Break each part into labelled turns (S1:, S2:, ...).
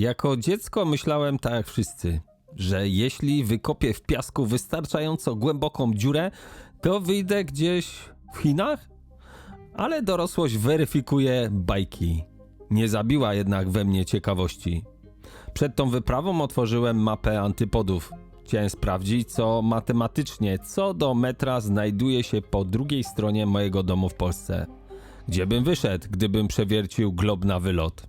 S1: Jako dziecko myślałem tak jak wszyscy, że jeśli wykopię w piasku wystarczająco głęboką dziurę, to wyjdę gdzieś w Chinach? Ale dorosłość weryfikuje bajki. Nie zabiła jednak we mnie ciekawości. Przed tą wyprawą otworzyłem mapę antypodów. Chciałem sprawdzić, co matematycznie, co do metra znajduje się po drugiej stronie mojego domu w Polsce. Gdzie bym wyszedł, gdybym przewiercił glob na wylot?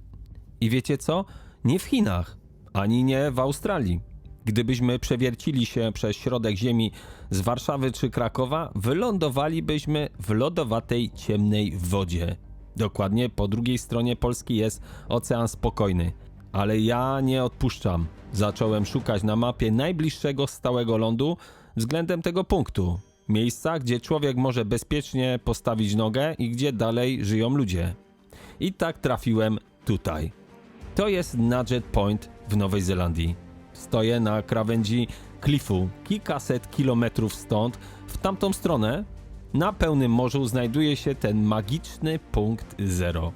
S1: I wiecie co? Nie w Chinach, ani nie w Australii. Gdybyśmy przewiercili się przez środek ziemi z Warszawy czy Krakowa, wylądowalibyśmy w lodowatej, ciemnej wodzie. Dokładnie po drugiej stronie Polski jest Ocean Spokojny. Ale ja nie odpuszczam. Zacząłem szukać na mapie najbliższego stałego lądu względem tego punktu. Miejsca, gdzie człowiek może bezpiecznie postawić nogę i gdzie dalej żyją ludzie. I tak trafiłem tutaj. To jest Nugget Point w Nowej Zelandii. Stoję na krawędzi klifu, kilkaset kilometrów stąd. W tamtą stronę, na pełnym morzu, znajduje się ten magiczny punkt zero.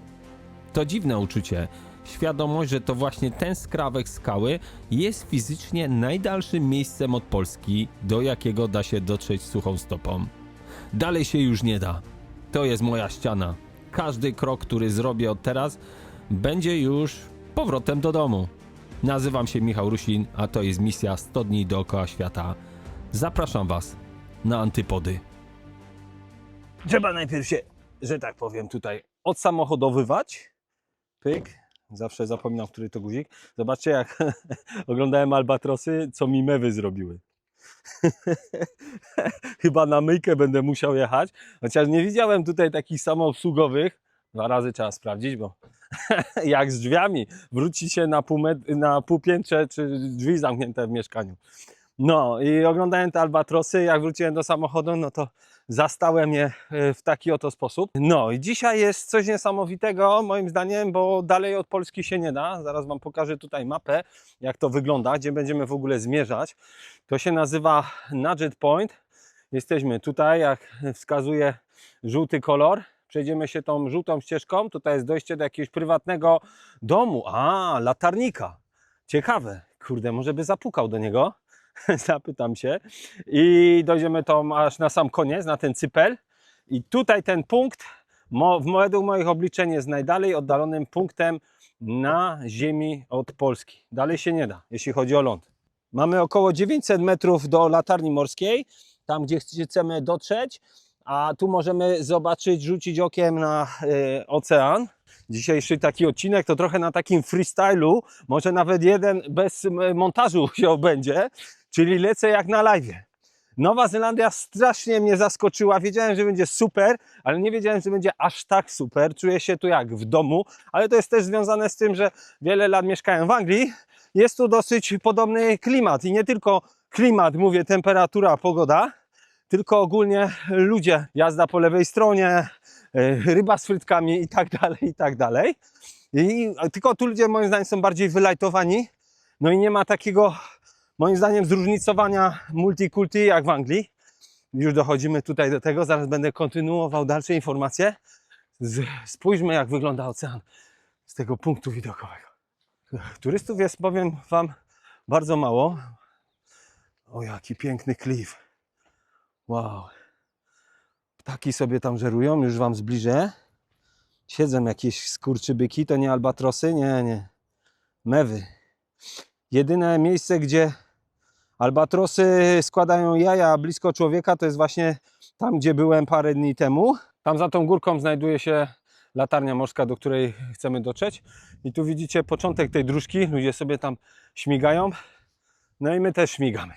S1: To dziwne uczucie. Świadomość, że to właśnie ten skrawek skały jest fizycznie najdalszym miejscem od Polski, do jakiego da się dotrzeć suchą stopą. Dalej się już nie da. To jest moja ściana. Każdy krok, który zrobię od teraz, będzie już powrotem do domu. Nazywam się Michał Rusin, a to jest misja 100 dni dookoła świata. Zapraszam Was na antypody. Trzeba najpierw się, że tak powiem, tutaj odsamochodowywać. Pyk. Zawsze zapominam, który to guzik. Zobaczcie, jak oglądałem albatrosy, co mi mewy zrobiły. Chyba na myjkę będę musiał jechać. Chociaż nie widziałem tutaj takich samoobsługowych. 2 razy trzeba sprawdzić, bo jak z drzwiami. Wróci się na pół piętrze, czy drzwi zamknięte w mieszkaniu. No i oglądałem te albatrosy. Jak wróciłem do samochodu, no to zastałem je w taki oto sposób. No i dzisiaj jest coś niesamowitego moim zdaniem, bo dalej od Polski się nie da. Zaraz Wam pokażę tutaj mapę, jak to wygląda, gdzie będziemy w ogóle zmierzać. To się nazywa Nugget Point. Jesteśmy tutaj, jak wskazuje żółty kolor. Przejdziemy się tą żółtą ścieżką. Tutaj jest dojście do jakiegoś prywatnego domu. A, latarnika. Ciekawe. Kurde, może by zapukał do niego. Zapytam się. I dojdziemy tam aż na sam koniec, na ten cypel. I tutaj ten punkt, według moich obliczeń, jest najdalej oddalonym punktem na ziemi od Polski. Dalej się nie da, jeśli chodzi o ląd. Mamy około 900 metrów do latarni morskiej, tam gdzie chcemy dotrzeć. A tu możemy zobaczyć, rzucić okiem na ocean. Dzisiejszy taki odcinek to trochę na takim freestylu, może nawet jeden bez montażu się obędzie, czyli lecę jak na live. Nowa Zelandia strasznie mnie zaskoczyła, wiedziałem, że będzie super, ale nie wiedziałem, że będzie aż tak super. Czuję się tu jak w domu, ale to jest też związane z tym, że wiele lat mieszkałem w Anglii. Jest tu dosyć podobny klimat i nie tylko klimat, mówię, temperatura, pogoda, tylko ogólnie ludzie, jazda po lewej stronie, ryba z frytkami i tak dalej, i tak dalej. Tylko tu ludzie moim zdaniem są bardziej wylajtowani, no i nie ma takiego moim zdaniem zróżnicowania multikulti jak w Anglii. Już dochodzimy tutaj do tego, zaraz będę kontynuował dalsze informacje. Spójrzmy, jak wygląda ocean z tego punktu widokowego. Turystów jest, powiem Wam, bardzo mało. O, jaki piękny klif. Wow. Ptaki sobie tam żerują, już Wam zbliżę. Siedzą jakieś skurczybyki, to nie albatrosy, nie. Mewy. Jedyne miejsce, gdzie albatrosy składają jaja blisko człowieka, to jest właśnie tam, gdzie byłem parę dni temu. Tam za tą górką znajduje się latarnia morska, do której chcemy dotrzeć. I tu widzicie początek tej dróżki, ludzie sobie tam śmigają. No i my też śmigamy.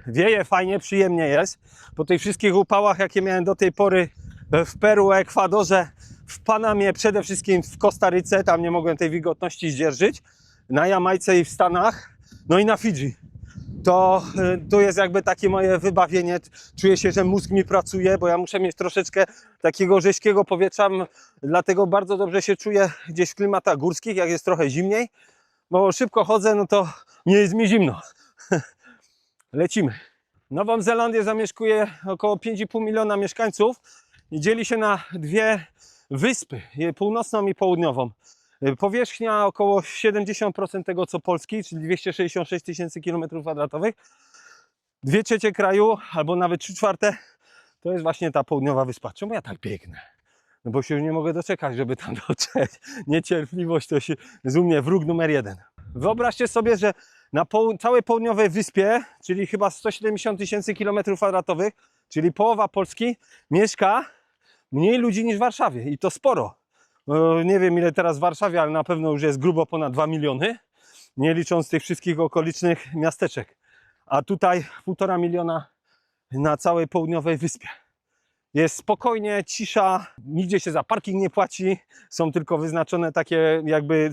S1: Wieje fajnie, przyjemnie jest. Po tych wszystkich upałach, jakie miałem do tej pory w Peru, Ekwadorze, w Panamie, przede wszystkim w Kostaryce, tam nie mogłem tej wilgotności zdzierżyć, na Jamajce i w Stanach, no i na Fidżi. To jest jakby takie moje wybawienie. Czuję się, że mózg mi pracuje, bo ja muszę mieć troszeczkę takiego rzeźkiego powietrza, dlatego bardzo dobrze się czuję gdzieś w klimatach górskich, jak jest trochę zimniej, bo szybko chodzę, no to nie jest mi zimno. Lecimy. Nową Zelandię zamieszkuje około 5,5 miliona mieszkańców i dzieli się na dwie wyspy, północną i południową. Powierzchnia około 70% tego co Polski, czyli 266 tysięcy km². 2/3 kraju, albo nawet 3/4 to jest właśnie ta południowa wyspa. Czemu ja tak biegnę? No bo się już nie mogę doczekać, żeby tam dotrzeć. Niecierpliwość to jest u mnie wróg numer 1. Wyobraźcie sobie, że na całej południowej wyspie, czyli chyba 170 tysięcy km², czyli połowa Polski, mieszka mniej ludzi niż w Warszawie i to sporo. Nie wiem ile teraz w Warszawie, ale na pewno już jest grubo ponad 2 miliony, nie licząc tych wszystkich okolicznych miasteczek. A tutaj 1,5 miliona na całej południowej wyspie. Jest spokojnie, cisza, nigdzie się za parking nie płaci, są tylko wyznaczone takie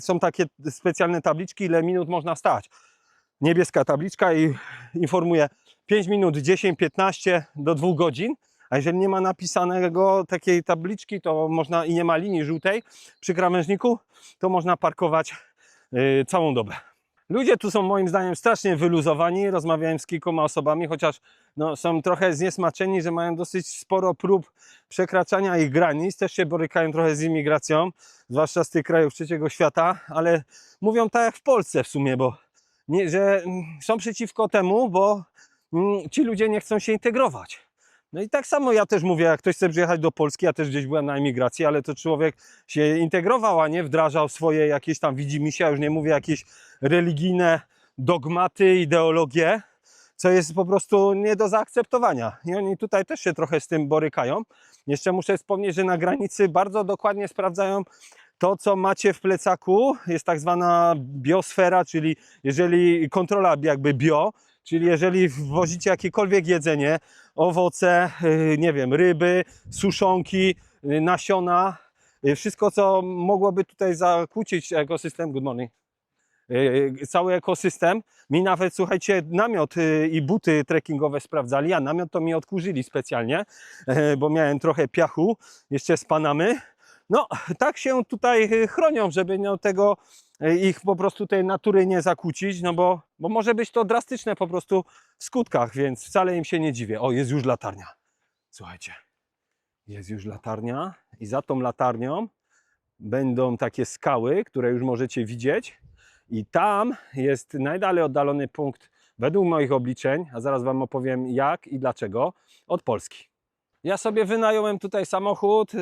S1: są takie specjalne tabliczki, ile minut można stać. Niebieska tabliczka i informuje 5 minut, 10, 15 do 2 godzin. A jeżeli nie ma napisanego takiej tabliczki, to można i nie ma linii żółtej przy krawężniku, to można parkować całą dobę. Ludzie tu są moim zdaniem strasznie wyluzowani, rozmawiałem z kilkoma osobami, chociaż no, są trochę zniesmaczeni, że mają dosyć sporo prób przekraczania ich granic, też się borykają trochę z imigracją, zwłaszcza z tych krajów trzeciego świata, ale mówią tak jak w Polsce w sumie, bo że są przeciwko temu, bo ci ludzie nie chcą się integrować. No i tak samo ja też mówię, jak ktoś chce przyjechać do Polski, ja też gdzieś byłem na emigracji, ale to człowiek się integrował, a nie wdrażał swoje jakieś tam widzimisię, już nie mówię jakieś religijne dogmaty, ideologie, co jest po prostu nie do zaakceptowania. I oni tutaj też się trochę z tym borykają. Jeszcze muszę wspomnieć, że na granicy bardzo dokładnie sprawdzają to, co macie w plecaku. Jest tak zwana biosfera, czyli jeżeli kontrola jakby bio, czyli jeżeli wwozicie jakiekolwiek jedzenie, owoce, nie wiem, ryby, suszonki, nasiona, wszystko co mogłoby tutaj zakłócić ekosystem, good morning, cały ekosystem. Mi nawet, słuchajcie, namiot i buty trekkingowe sprawdzali, a namiot to mi odkurzyli specjalnie, bo miałem trochę piachu jeszcze z Panamy. No, tak się tutaj chronią, żeby no, tego ich po prostu tej natury nie zakłócić, no bo może być to drastyczne po prostu w skutkach, więc wcale im się nie dziwię. O, jest już latarnia. Słuchajcie, jest już latarnia i za tą latarnią będą takie skały, które już możecie widzieć i tam jest najdalej oddalony punkt według moich obliczeń, a zaraz Wam opowiem jak i dlaczego, od Polski. Ja sobie wynająłem tutaj samochód,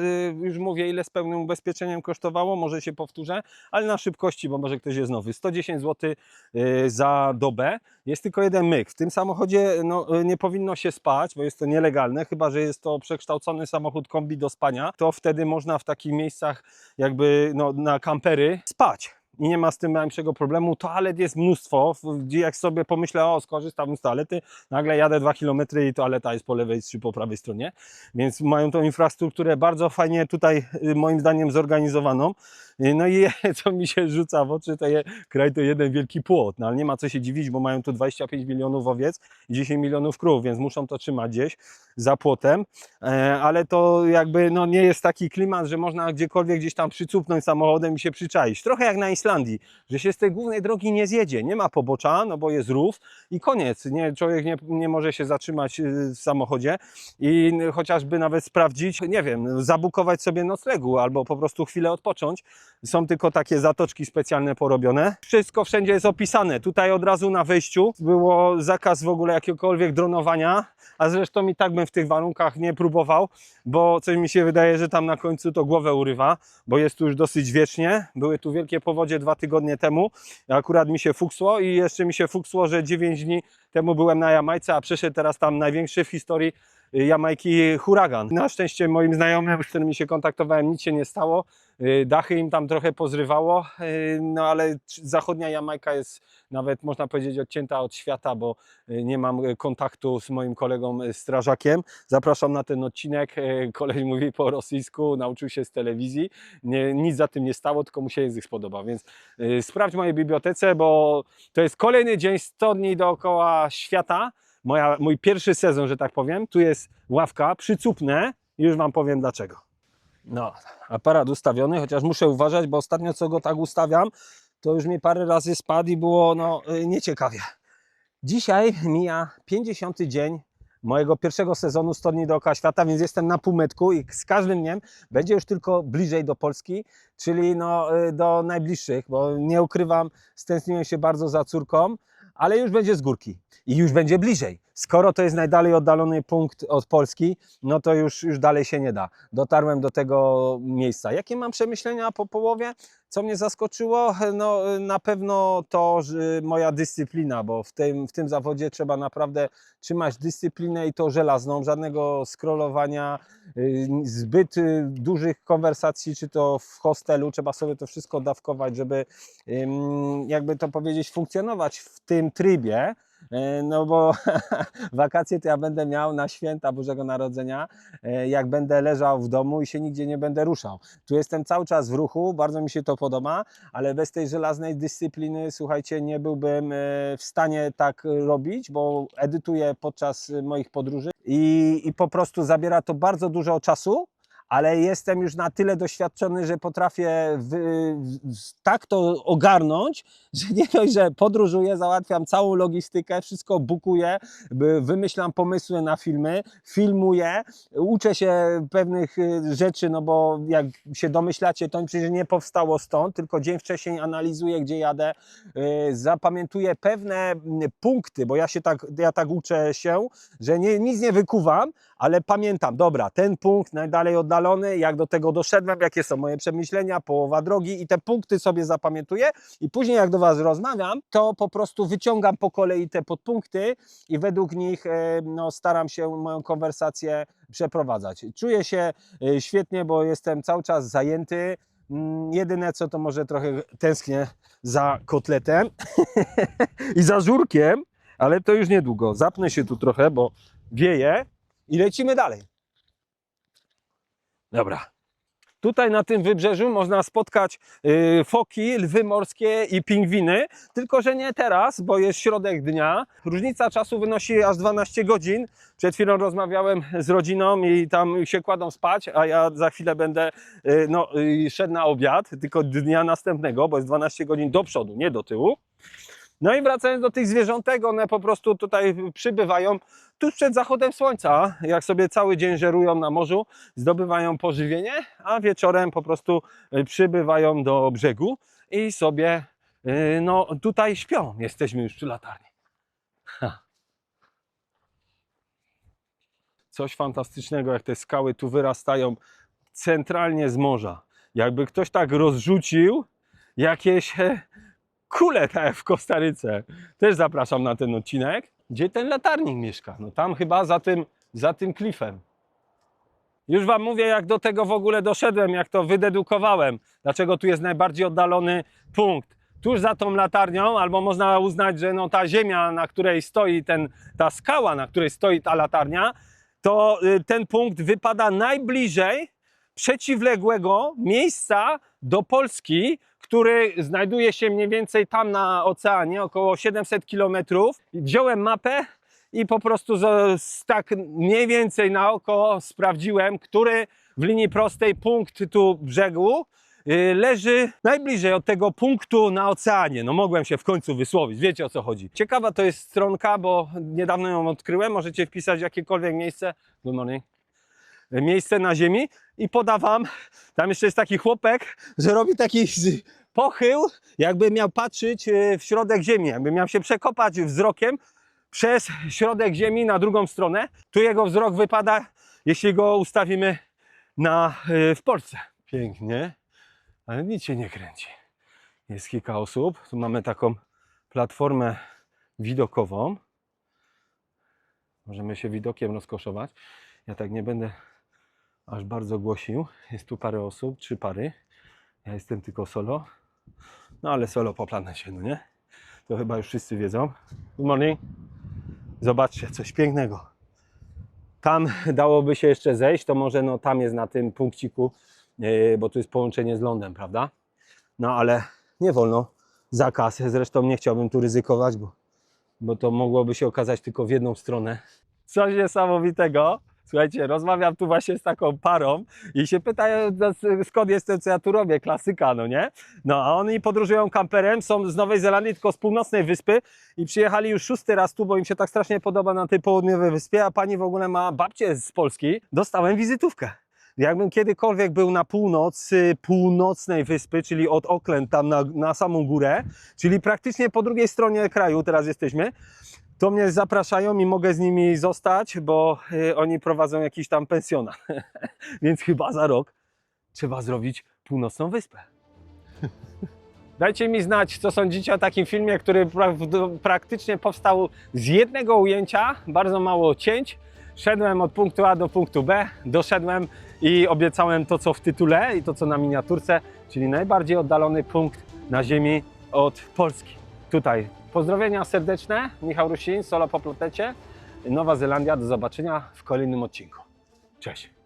S1: już mówię ile z pełnym ubezpieczeniem kosztowało, może się powtórzę, ale na szybkości, bo może ktoś jest nowy, 110 zł za dobę. Jest tylko jeden myk, w tym samochodzie no, nie powinno się spać, bo jest to nielegalne, chyba że jest to przekształcony samochód kombi do spania, to wtedy można w takich miejscach jakby no, na kampery spać. I nie ma z tym najmniejszego problemu. Toalet jest mnóstwo. Jak sobie pomyślę, o skorzystam z toalety, nagle jadę 2 km i toaleta jest po lewej czy po prawej stronie. Więc mają tą infrastrukturę bardzo fajnie tutaj moim zdaniem zorganizowaną. No i co mi się rzuca w oczy, to kraj to jeden wielki płot. No ale nie ma co się dziwić, bo mają tu 25 milionów owiec i 10 milionów krów, więc muszą to trzymać gdzieś za płotem. Ale to jakby no, nie jest taki klimat, że można gdziekolwiek gdzieś tam przycupnąć samochodem i się przyczaić. Trochę jak na Islandii, że się z tej głównej drogi nie zjedzie, nie ma pobocza, no bo jest rów i koniec. Człowiek nie może się zatrzymać w samochodzie i chociażby nawet sprawdzić, nie wiem, zabukować sobie noclegu albo po prostu chwilę odpocząć. Są tylko takie zatoczki specjalne porobione. Wszystko wszędzie jest opisane. Tutaj od razu na wejściu było zakaz w ogóle jakiegokolwiek dronowania, a zresztą i tak bym w tych warunkach nie próbował, bo coś mi się wydaje, że tam na końcu to głowę urywa, bo jest tu już dosyć wiecznie. Były tu wielkie powodzie 2 tygodnie temu. Akurat mi się fuksło i jeszcze mi się fuksło, że 9 dni temu byłem na Jamajce, a przeszedł teraz tam największy w historii Jamajki huragan. Na szczęście moim znajomym, z którymi się kontaktowałem, nic się nie stało. Dachy im tam trochę pozrywało, no ale zachodnia Jamajka jest nawet, można powiedzieć, odcięta od świata, bo nie mam kontaktu z moim kolegą strażakiem. Zapraszam na ten odcinek. Koleś mówi po rosyjsku, nauczył się z telewizji. Nic za tym nie stało, tylko mu się język spodobał. Więc sprawdź w mojej bibliotece, bo to jest kolejny dzień 100 dni dookoła świata. Mój pierwszy sezon, że tak powiem. Tu jest ławka, przycupnę i już Wam powiem dlaczego. No, aparat ustawiony, chociaż muszę uważać, bo ostatnio co go tak ustawiam, to już mi parę razy spadł i było no nieciekawie. Dzisiaj mija 50. dzień mojego pierwszego sezonu 100 dni dookoła świata, więc jestem na półmetku i z każdym dniem będzie już tylko bliżej do Polski, czyli no, do najbliższych, bo nie ukrywam, stęskniłem się bardzo za córką, ale już będzie z górki i już będzie bliżej. Skoro to jest najdalej oddalony punkt od Polski, no to już dalej się nie da. Dotarłem do tego miejsca. Jakie mam przemyślenia po połowie? Co mnie zaskoczyło? No na pewno to, że moja dyscyplina, bo w tym zawodzie trzeba naprawdę trzymać dyscyplinę i to żelazną, żadnego scrollowania, zbyt dużych konwersacji, czy to w hostelu, trzeba sobie to wszystko dawkować, żeby jakby to powiedzieć, funkcjonować w tym trybie. No bo wakacje to ja będę miał na święta Bożego Narodzenia, jak będę leżał w domu i się nigdzie nie będę ruszał. Tu jestem cały czas w ruchu, bardzo mi się to podoba, ale bez tej żelaznej dyscypliny, słuchajcie, nie byłbym w stanie tak robić, bo edytuję podczas moich podróży i po prostu zabiera to bardzo dużo czasu. Ale jestem już na tyle doświadczony, że potrafię tak to ogarnąć, że nie dość, że podróżuję, załatwiam całą logistykę, wszystko bukuję, wymyślam pomysły na filmy, filmuję, uczę się pewnych rzeczy, no bo jak się domyślacie, to przecież nie powstało stąd, tylko dzień wcześniej analizuję, gdzie jadę, zapamiętuję pewne punkty, bo ja tak uczę się, że nic nie wykuwam, ale pamiętam, dobra, ten punkt najdalej oddalony, jak do tego doszedłem, jakie są moje przemyślenia, połowa drogi i te punkty sobie zapamiętuję i później jak do Was rozmawiam, to po prostu wyciągam po kolei te podpunkty i według nich no, staram się moją konwersację przeprowadzać. Czuję się świetnie, bo jestem cały czas zajęty. Jedyne co to może trochę tęsknię za kotletem i za żurkiem, ale to już niedługo. Zapnę się tu trochę, bo wieje. I lecimy dalej. Dobra. Tutaj na tym wybrzeżu można spotkać foki, lwy morskie i pingwiny, tylko że nie teraz, bo jest środek dnia. Różnica czasu wynosi aż 12 godzin. Przed chwilą rozmawiałem z rodziną i tam się kładą spać, a ja za chwilę będę szedł na obiad, tylko dnia następnego, bo jest 12 godzin do przodu, nie do tyłu. No i wracając do tych zwierzątek, one po prostu tutaj przybywają tuż przed zachodem słońca, jak sobie cały dzień żerują na morzu, zdobywają pożywienie, a wieczorem po prostu przybywają do brzegu i sobie no tutaj śpią. Jesteśmy już przy latarni. Coś fantastycznego, jak te skały tu wyrastają centralnie z morza. Jakby ktoś tak rozrzucił jakieś kule, tak jak w Kostaryce. Też zapraszam na ten odcinek. Gdzie ten latarnik mieszka? No tam chyba za tym klifem. Już Wam mówię, jak do tego w ogóle doszedłem, jak to wydedukowałem. Dlaczego tu jest najbardziej oddalony punkt. Tuż za tą latarnią, albo można uznać, że no ta ziemia, na której stoi ta skała, na której stoi ta latarnia, to ten punkt wypada najbliżej przeciwległego miejsca do Polski, który znajduje się mniej więcej tam na oceanie, około 700 km. Wziąłem mapę i po prostu tak mniej więcej na oko sprawdziłem, który w linii prostej punkt tu brzegu leży najbliżej od tego punktu na oceanie. No mogłem się w końcu wysłowić, wiecie o co chodzi. Ciekawa to jest stronka, bo niedawno ją odkryłem, możecie wpisać jakiekolwiek miejsce. Good morning. Miejsce na ziemi i podawam, tam jeszcze jest taki chłopek, że robi taki pochył, jakby miał patrzeć w środek ziemi, jakby miał się przekopać wzrokiem przez środek ziemi na drugą stronę. Tu jego wzrok wypada, jeśli go ustawimy w Polsce. Pięknie, ale nic się nie kręci. Jest kilka osób, tu mamy taką platformę widokową. Możemy się widokiem rozkoszować. Ja tak nie będę aż bardzo głosił. Jest tu parę osób, 3 pary. Ja jestem tylko solo. No ale solo po planecie, no nie? To chyba już wszyscy wiedzą. Good morning. Zobaczcie, coś pięknego. Tam dałoby się jeszcze zejść, to może no tam jest na tym punkciku, bo tu jest połączenie z lądem, prawda? No ale nie wolno. Zakaz. Zresztą nie chciałbym tu ryzykować, bo to mogłoby się okazać tylko w jedną stronę. Coś niesamowitego. Słuchajcie, rozmawiam tu właśnie z taką parą i się pytają, skąd jestem, co ja tu robię, klasyka, no nie? No a oni podróżują kamperem, są z Nowej Zelandii, tylko z północnej wyspy i przyjechali już 6. raz tu, bo im się tak strasznie podoba na tej południowej wyspie, a pani w ogóle ma babcię z Polski. Dostałem wizytówkę. Jakbym kiedykolwiek był na północnej wyspy, czyli od Auckland tam na samą górę, czyli praktycznie po drugiej stronie kraju teraz jesteśmy, to mnie zapraszają i mogę z nimi zostać, bo oni prowadzą jakiś tam pensjonat. Więc chyba za rok trzeba zrobić północną wyspę. Dajcie mi znać, co sądzicie o takim filmie, który praktycznie powstał z jednego ujęcia, bardzo mało cięć. Szedłem od punktu A do punktu B, doszedłem i obiecałem to, co w tytule i to, co na miniaturce, czyli najbardziej oddalony punkt na ziemi od Polski. Tutaj pozdrowienia serdeczne, Michał Rusin, Solo po Plotecie, Nowa Zelandia, do zobaczenia w kolejnym odcinku. Cześć!